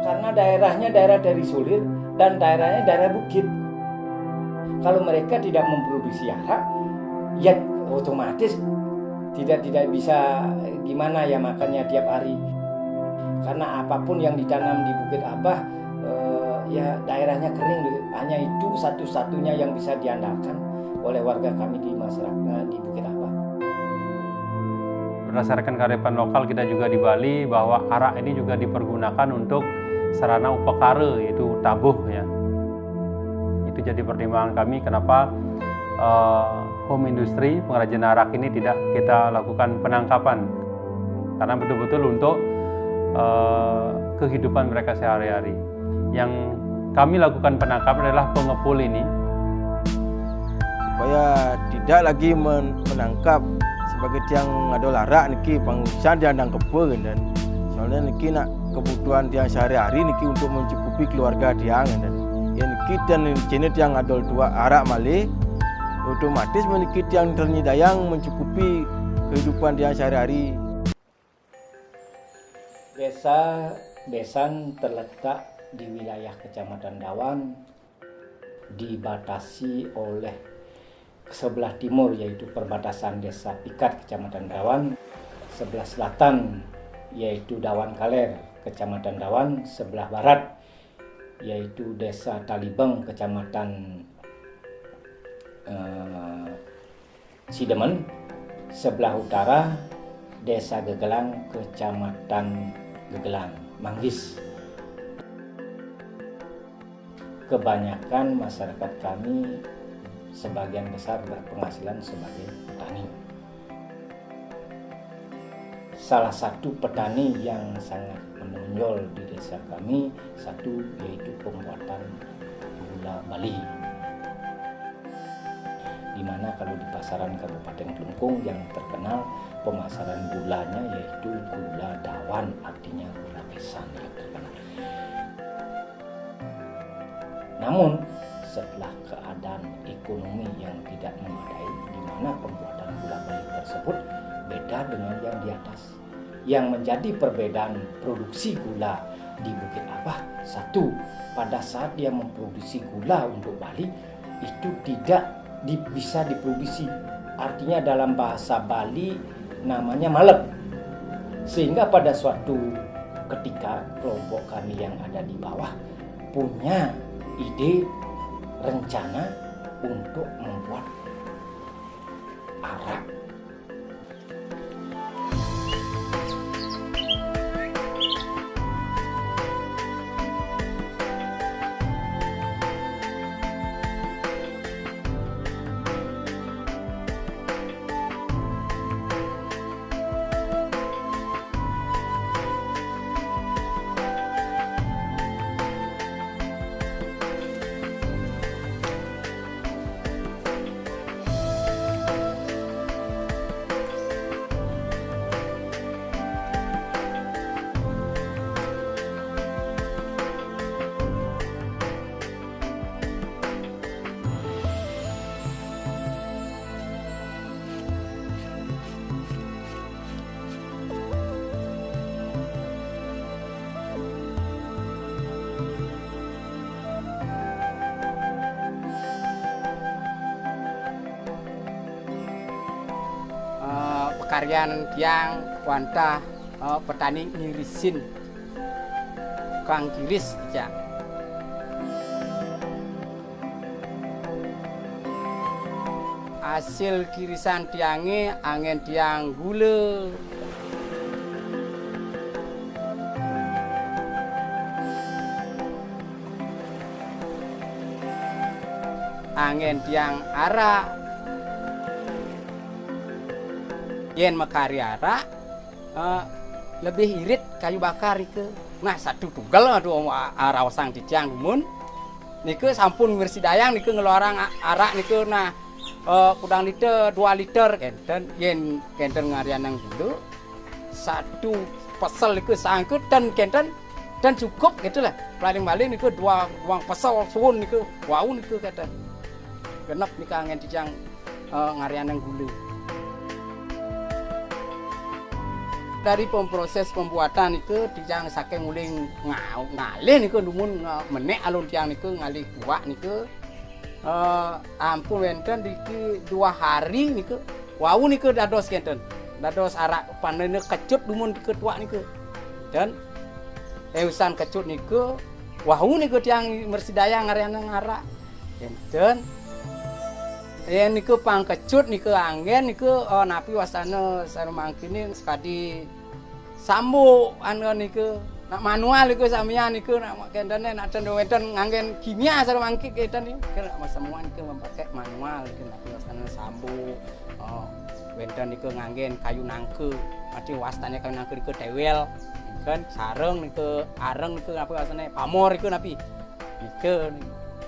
karena daerahnya daerah dari sulir dan daerahnya daerah bukit. Kalau mereka tidak memproduksi arak, ya otomatis tidak bisa gimana ya makannya tiap hari. Karena apapun yang ditanam di Bukit Abah, ya daerahnya kering. Hanya itu satu-satunya yang bisa diandalkan oleh warga kami di masyarakat di Bukit Abah. Berdasarkan kearifan lokal kita juga di Bali bahwa arak ini juga dipergunakan untuk sarana upakara, yaitu tabuh ya. Itu jadi pertimbangan kami kenapa home industry pengrajin arak ini tidak kita lakukan penangkapan, karena betul-betul untuk kehidupan mereka sehari-hari. Yang kami lakukan penangkapan adalah pengepul ini supaya tidak lagi menangkap sebagai tiang adol arak niki pengurusan diandang kebun, dan soalnya niki nak kebutuhan tiang sehari-hari niki untuk mencukupi keluarga tiang, dan ya niki dan jenis tiang adol dua arak malih otomatis memiliki tiang ternyidayang mencukupi kehidupan tiang sehari-hari. Desa Besan terletak di wilayah Kecamatan Dawan, dibatasi oleh sebelah timur yaitu perbatasan Desa Pikat Kecamatan Dawan, sebelah selatan yaitu Dawan Kaler Kecamatan Dawan, sebelah barat yaitu Desa Talibeng Kecamatan Sidemen, sebelah utara Desa Gegelang Kecamatan Gegelang, Manggis. Kebanyakan masyarakat kami sebagian besar berpenghasilan sebagai petani. Salah satu petani yang sangat menonjol di desa kami satu yaitu pembuatan gula Bali. Di mana kalau di pasaran Kabupaten Kelungkung yang terkenal pemasaran gulanya yaitu gula Dawan, artinya gula Besan yang terkenal. Namun setelah keadaan ekonomi yang tidak memadai, di mana pembuatan gula Bali tersebut beda dengan yang di atas. Yang menjadi perbedaan produksi gula di Bukit Abah, satu, pada saat dia memproduksi gula untuk Bali itu tidak bisa diproduksi, artinya dalam bahasa Bali namanya malep. Sehingga pada suatu ketika kelompok kami yang ada di bawah punya ide rencana untuk membuat arak. Pekaryan tiang wanta petani ngirisin kang kiris ya. Hasil kirisan tiangnya angin tiang gula. Angin tiang arak. Yen mekari arak lebih irit kayu bakar itu. Nah satu tunggal aduh arawasang diciang gumun. Niku sampun ngirsidayang niku ngeluarang arak niku nah kudang liter 2 liter kenten yen kenten ngarianang dulu satu pesel niku sangkut dan kenten dan cukup gitulah. Paling-paling niku 2 uang pesel suwun niku wau niku kenten. Genep niku angin diciang ngarianang gulu. Dari proses pembuatan itu dijang saking muling ngalih niku dumun menek alun tiang niku ngalih buak niku ampun wonten diki 2 hari niku wau niku dados kenten dados arak panene kecut dumun ketua niku dan usan kecut niku wau niku tiang mersidaya ngareana ngarak kenten niku pang kecut niku anggen niku napi wasana sarumangkini sekadi sambu anu niku nak manual niku samian niku nak kendane nak wenten nganggen kimia sarumangki keten niku nak semua niku memakai manual niku napi wasana sambu wenten niku nganggen kayu nangke mati wastane kayu nangke niku dewel kan sareng niku areng niku napi wasane pamor niku napi niku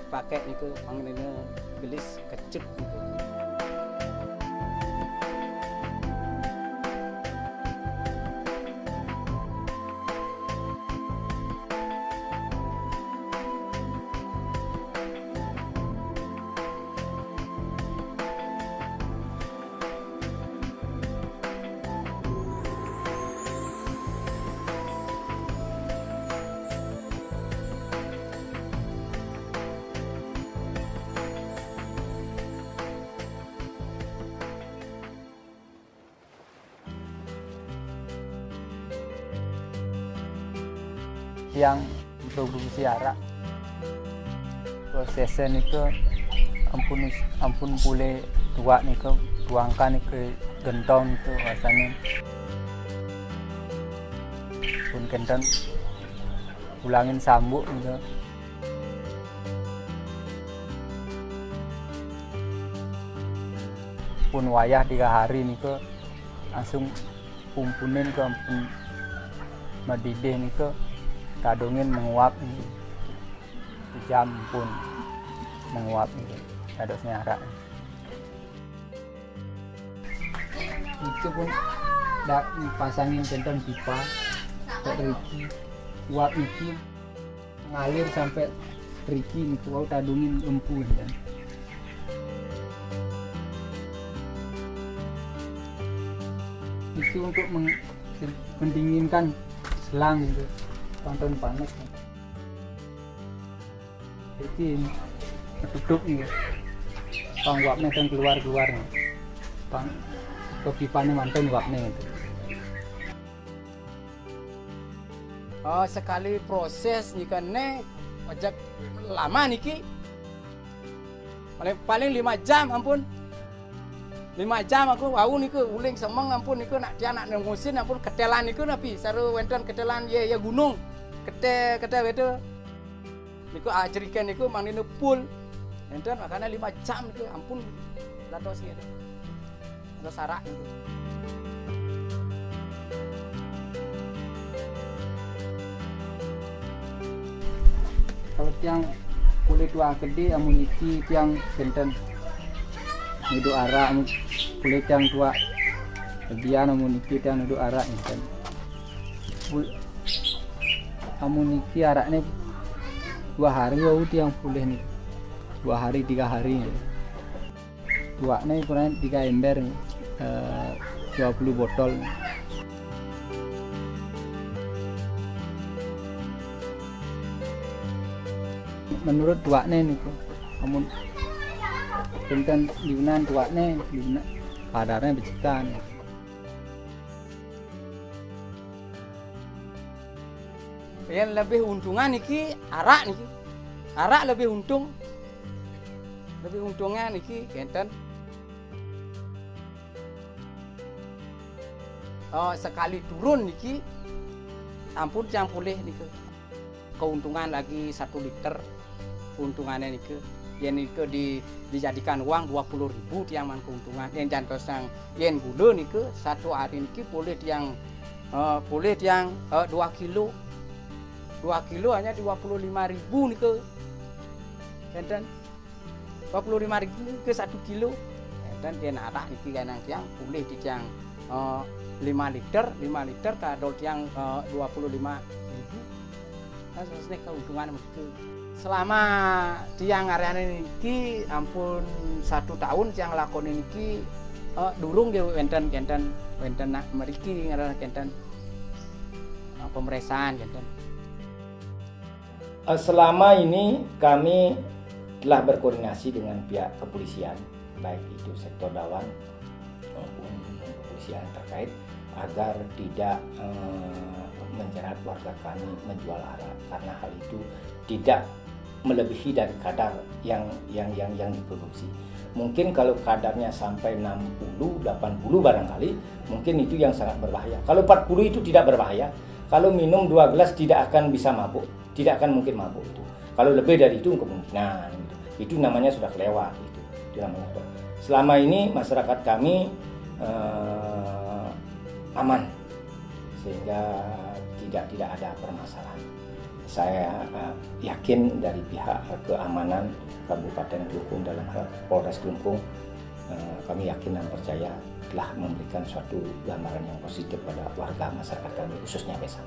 pakai niku panggilane gelis kecut niku. Yang produksi arak prosesnya niku ampun pule tua niku tuangkan niku gentong niku rasanya pun kenten ulangin sambuk niku pun wayah 3 hari niku langsung pumpunin ke ampun madideh niku kadungin menguap ini jam pun menguap ini dadosnya arak itu pun dak pasangin kenten pipa riki uap iki ngalir sampai riki niku wau tadungin empu dan itu untuk mendinginkan selang itu panton panas jadi tutup nih pang uapnya kan keluar nih pang ke pipanya mantan uapnya itu sekali proses nika ne ojek lama niki paling 5 jam ampun 5 jam aku wau niku uling semeng ampun niku nak dia nak nengusin ampun ketelan niku napi saru wenten ketelan ya gunung ketel itu niku ajerikan niku mangne pul enten makanya 5 jam niku ampun dados gitu dados arak niku. Kalau tiang kulit tua gede amun iki tiang benten hidup arak kulit tiang tua lebihan amun iki tiang hidup arak enten amun iki araknya 2 hari wau tiang pulih nih 2 hari 3 hari tuaknya kurang 3 ember 20 botol menurut tuaknya nih amun tentang liunan tuaknya kadarnya becikan yang lebih untungan niki arak niki. Arak lebih untung. Lebih untungnya niki kenten. Sekali turun niki ampun yang pulih niki. Keuntungan lagi 1 liter. Keuntungannya niki. Yang niki dijadikan uang 20.000 tiang man keuntungan. Yang jantos yang yen gula niki 1 hari niki pulih tiang 2 kilo. 2 kilo hanya 25.000 niku. Enten 25.000 ke 1 kilo. Enten yen arak niki kanang tiang pulih di tiang 5 liter kadol tiang 25.000. Nah, sesune keuntungan begitu. Selama tiang areane niki ampun 1 tahun tiang lakoni niki durung ge wenten nak mriki ngaranna kenten pemeriksaan gitu. Selama ini kami telah berkoordinasi dengan pihak kepolisian, baik itu sektor Dawan maupun kepolisian terkait, agar tidak menjerat warga kami menjual arak, karena hal itu tidak melebihi dari kadar yang diproduksi. Mungkin kalau kadarnya sampai 60, 80 barangkali, mungkin itu yang sangat berbahaya. Kalau 40 itu tidak berbahaya. Kalau minum 2 gelas tidak akan bisa mabuk, tidak akan mungkin mabuk itu. Kalau lebih dari itu kemungkinan itu namanya sudah kelewat itu. Itu namanya. Selama ini masyarakat kami aman, sehingga tidak ada permasalahan. Saya yakin dari pihak keamanan Kabupaten Klungkung dalam hal Polres Klungkung, kami yakin dan percaya telah memberikan suatu gambaran yang positif pada warga masyarakat kami, khususnya Besan.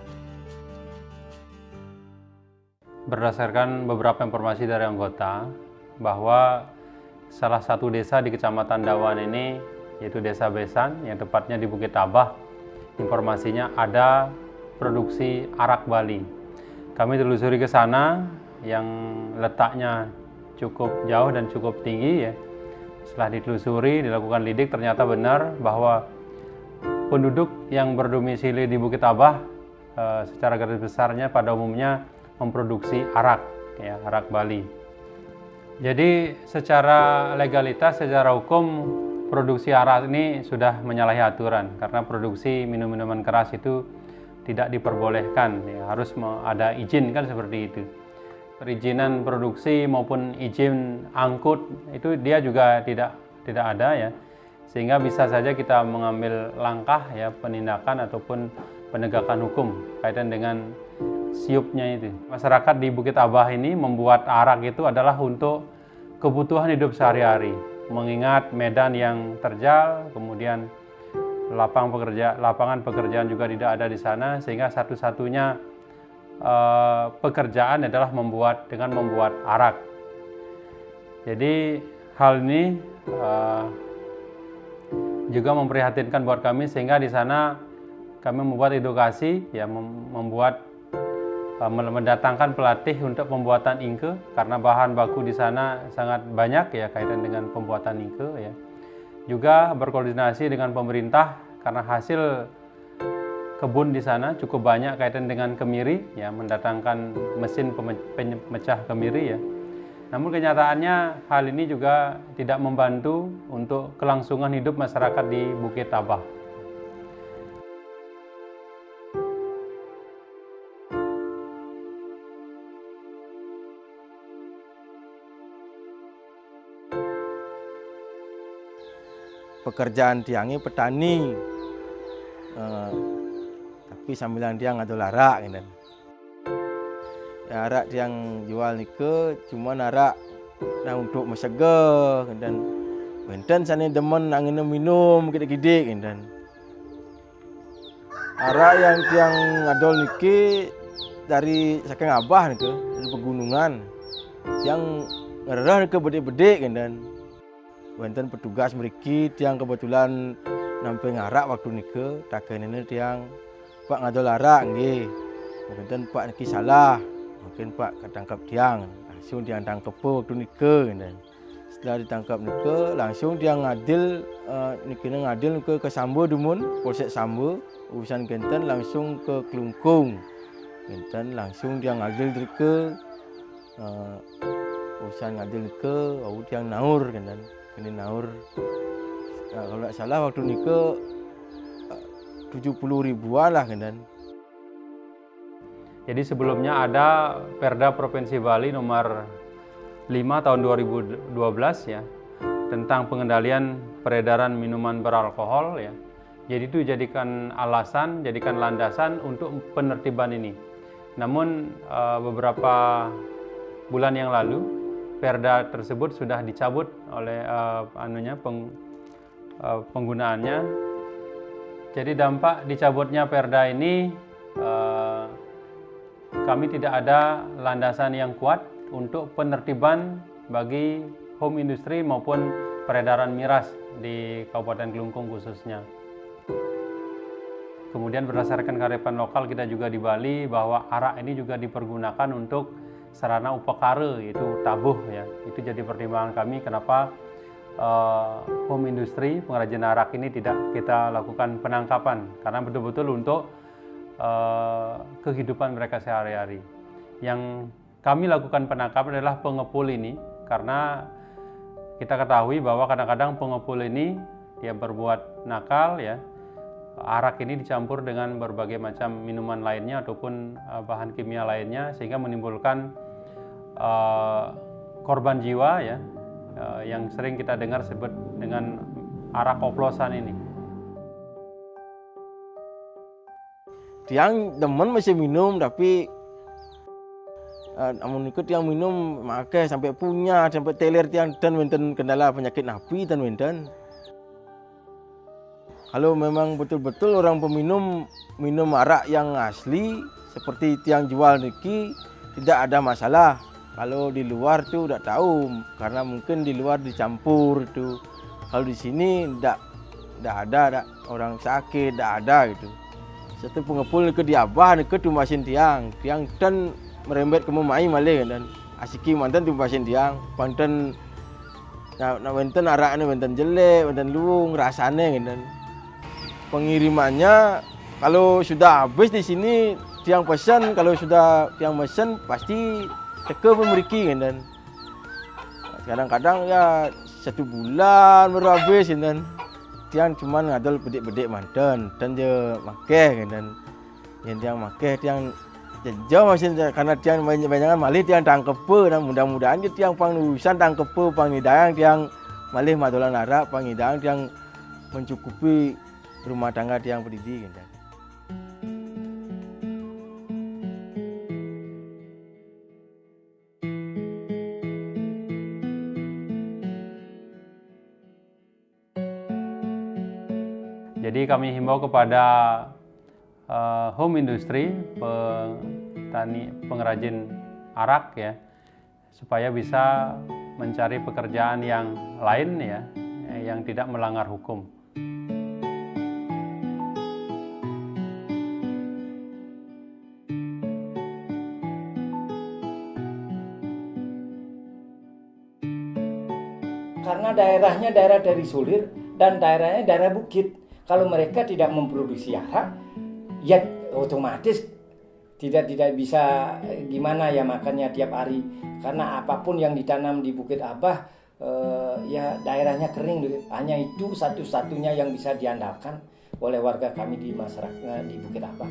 Berdasarkan beberapa informasi dari anggota, bahwa salah satu desa di Kecamatan Dawan ini, yaitu Desa Besan, yang tepatnya di Bukit Tabah, informasinya ada produksi arak Bali. Kami telusuri ke sana, yang letaknya cukup jauh dan cukup tinggi ya. Setelah ditelusuri, dilakukan lidik, ternyata benar bahwa penduduk yang berdomisili di Bukit Tabah secara garis besarnya pada umumnya memproduksi arak, ya, arak Bali. Jadi secara legalitas, secara hukum, produksi arak ini sudah menyalahi aturan, karena produksi minuman keras itu tidak diperbolehkan, ya, harus ada izin kan seperti itu. Perizinan produksi maupun izin angkut itu dia juga tidak ada ya, sehingga bisa saja kita mengambil langkah ya penindakan ataupun penegakan hukum kaitan dengan siupnya itu. Masyarakat di Bukit Tabah ini membuat arak itu adalah untuk kebutuhan hidup sehari-hari, mengingat medan yang terjal, kemudian lapangan pekerjaan juga tidak ada di sana, sehingga satu-satunya pekerjaan adalah membuat arak. Jadi hal ini juga memprihatinkan buat kami, sehingga di sana kami membuat edukasi, ya, mendatangkan pelatih untuk pembuatan ingke, karena bahan baku di sana sangat banyak ya kaitan dengan pembuatan ingke ya. Juga berkoordinasi dengan pemerintah, karena hasil kebun di sana cukup banyak kaitan dengan kemiri ya, mendatangkan mesin pemecah kemiri ya. Namun kenyataannya hal ini juga tidak membantu untuk kelangsungan hidup masyarakat di Bukit Tabah. Pekerjaan tiangnya petani, tapi sambilan tiang ada arak gitu. Ya, arak tiang jual nike cuma arak nah untuk mesegeh dan benten sana demen angin minum gede-gede gitu. Arak yang tiang ngadol nike dari saking abah nike dari pegunungan, tiang ngerah nike bede-bede gitu. Wonten petugas mriki tiang kebetulan nampi ngarak waktu nike, takenene tiang, Pak ngadol arak nggih. Mungkin Pak niki salah, mungkin Pak ketangkap tiang, langsung tiang tangkep waktu nike. Setelah ditangkap nike, langsung tiang ngadil ngadil ke Sambo Dumun, Polsek Sambo, urusan Genten langsung ke Klungkung. Genten langsung tiang ngadil ke urusan ngadil ke tiang Naur Genten. Ini Naur, kalau tidak salah waktu nike 70 ribuan lah kan. Jadi sebelumnya ada Perda Provinsi Bali nomor 5 tahun 2012 ya, tentang pengendalian peredaran minuman beralkohol ya. Jadi itu jadikan alasan, jadikan landasan untuk penertiban ini. Namun beberapa bulan yang lalu Perda tersebut sudah dicabut oleh penggunaannya. Jadi dampak dicabutnya Perda ini, kami tidak ada landasan yang kuat untuk penertiban bagi home industry maupun peredaran miras di Kabupaten Klungkung khususnya. Kemudian berdasarkan kearifan lokal kita juga di Bali bahwa arak ini juga dipergunakan untuk sarana upakara, yaitu tabuh ya. Itu jadi pertimbangan kami kenapa home industry pengrajin arak ini tidak kita lakukan penangkapan, karena betul-betul untuk kehidupan mereka sehari-hari. Yang kami lakukan penangkapan adalah pengepul ini, karena kita ketahui bahwa kadang-kadang pengepul ini dia berbuat nakal ya. Arak ini dicampur dengan berbagai macam minuman lainnya ataupun bahan kimia lainnya, sehingga menimbulkan korban jiwa ya, yang sering kita dengar sebut dengan arak oplosan ini. Tiang demen masih minum, tapi namun ikut yang minum makai sampai punya, sampai teler tiang dan wenten kendala penyakit napi dan wenten. Kalau memang betul-betul orang peminum minum arak yang asli seperti tiang jual niki tidak ada masalah. Kalau di luar tuh tidak tahu, karena mungkin di luar dicampur itu. Kalau di sini tidak ada orang sakit, tidak ada gitu. Satu pengepul ke diabah ke tumpasin tiang dan merembet ke memai malih dan asiki mantan tumpasin tiang, mantan nah wenten araknya wenten jelek, wenten luung rasane dan pengirimannya kalau sudah habis di sini tiang pesan, kalau sudah tiang pesan pasti teke memiliki dan kadang-kadang ya 1 bulan baru habis dan tiang cuman ngadol bedik-bedik mantan dan je makeh dan yang tiang makeh tiang jauh masih karena tiang banyak malih tiang tangkep dan mudah-mudahan dia tiang pangurusan tangkep pangidang tiang malih madolan arak pangidang tiang mencukupi rumah tangga tiang pendidik kan. Jadi kami himbau kepada home industry, petani pengrajin arak ya, supaya bisa mencari pekerjaan yang lain ya, yang tidak melanggar hukum. Karena daerahnya daerah dari sulir dan daerahnya daerah bukit. Kalau mereka tidak memproduksi arak, ya otomatis tidak bisa gimana ya makannya tiap hari. Karena apapun yang ditanam di Bukit Abah, ya daerahnya kering. Hanya itu satu-satunya yang bisa diandalkan oleh warga kami di masyarakat di Bukit Abah.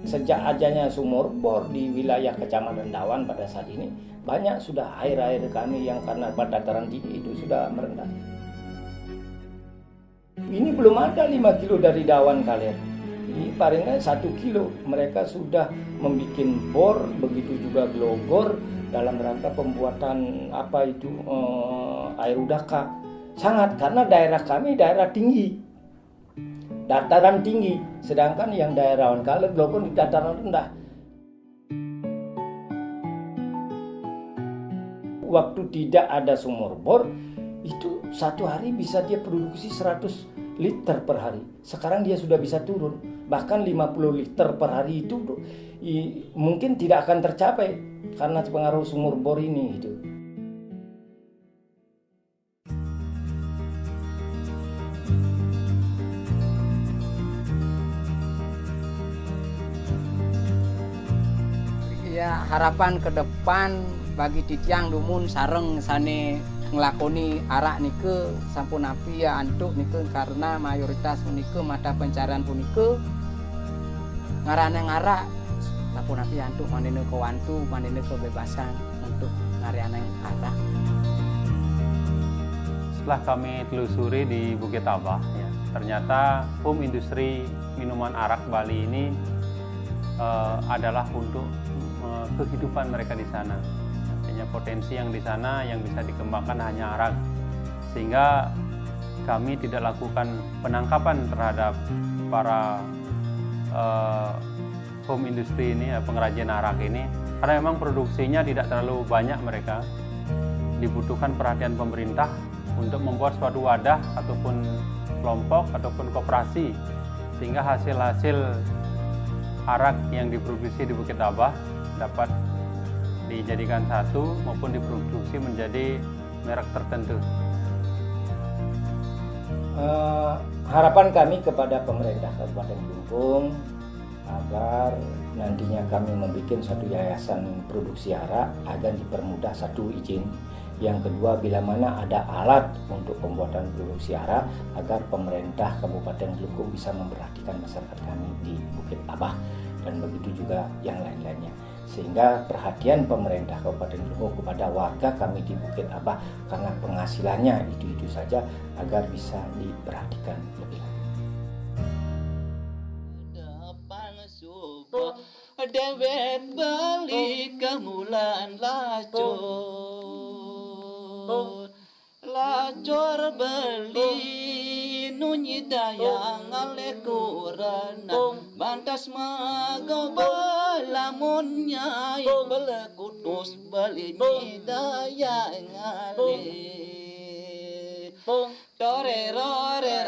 Sejak adanya sumur bor di wilayah Kecamatan Dawan pada saat ini, banyak sudah air-air kami yang karena dataran tinggi itu sudah merendah. Ini belum ada 5 kilo dari Dawan Kaler. Ini palingnya 1 kilo. Mereka sudah membuat bor, begitu juga glogor dalam rangka pembuatan air udaka. Sangat, karena daerah kami daerah tinggi. Dataran tinggi, sedangkan yang daerah Kaler glogor di dataran rendah. Waktu tidak ada sumur bor, itu 1 hari bisa dia produksi 100 liter per hari. Sekarang dia sudah bisa turun, bahkan 50 liter per hari itu mungkin tidak akan tercapai karena pengaruh sumur bor ini itu. Ya harapan ke depan bagi titiang dumun sareng sane ngelakoni arak nike sampun api ya antuk nike, karena mayoritas nike mata pencarian punike ngarane ngarak sampun api antuk manene kewantu manene kebebasan untuk ngariane arak. Setelah kami telusuri di Bukit Abah ya, ternyata home industri minuman arak Bali ini adalah untuk kehidupan mereka di sana. Artinya potensi yang di sana yang bisa dikembangkan hanya arak, sehingga kami tidak lakukan penangkapan terhadap para home industry ini, pengrajin arak ini, karena memang produksinya tidak terlalu banyak mereka. Dibutuhkan perhatian pemerintah untuk membuat suatu wadah ataupun kelompok ataupun koperasi, sehingga hasil-hasil arak yang diproduksi di Bukit Abah dapat dijadikan satu maupun diproduksi menjadi merek tertentu. Harapan kami kepada pemerintah Kabupaten Kelungkung agar nantinya kami membuat satu yayasan produksi arak agar dipermudah, satu izin. Yang kedua, bila mana ada alat untuk pembuatan produksi arak, agar pemerintah Kabupaten Kelungkung bisa memperhatikan masyarakat kami di Bukit Abah, dan begitu juga yang lain-lainnya. Sehingga perhatian pemerintah Kabupaten Kelungkung kepada warga kami di Bukit Abah karena penghasilannya itu saja, agar bisa diperhatikan lebih lanjut. Dewek balik ke mulan lacor beli nunyi dayang ale kurana bantas magau balamunnya bela kutus beli dayang ale Torero re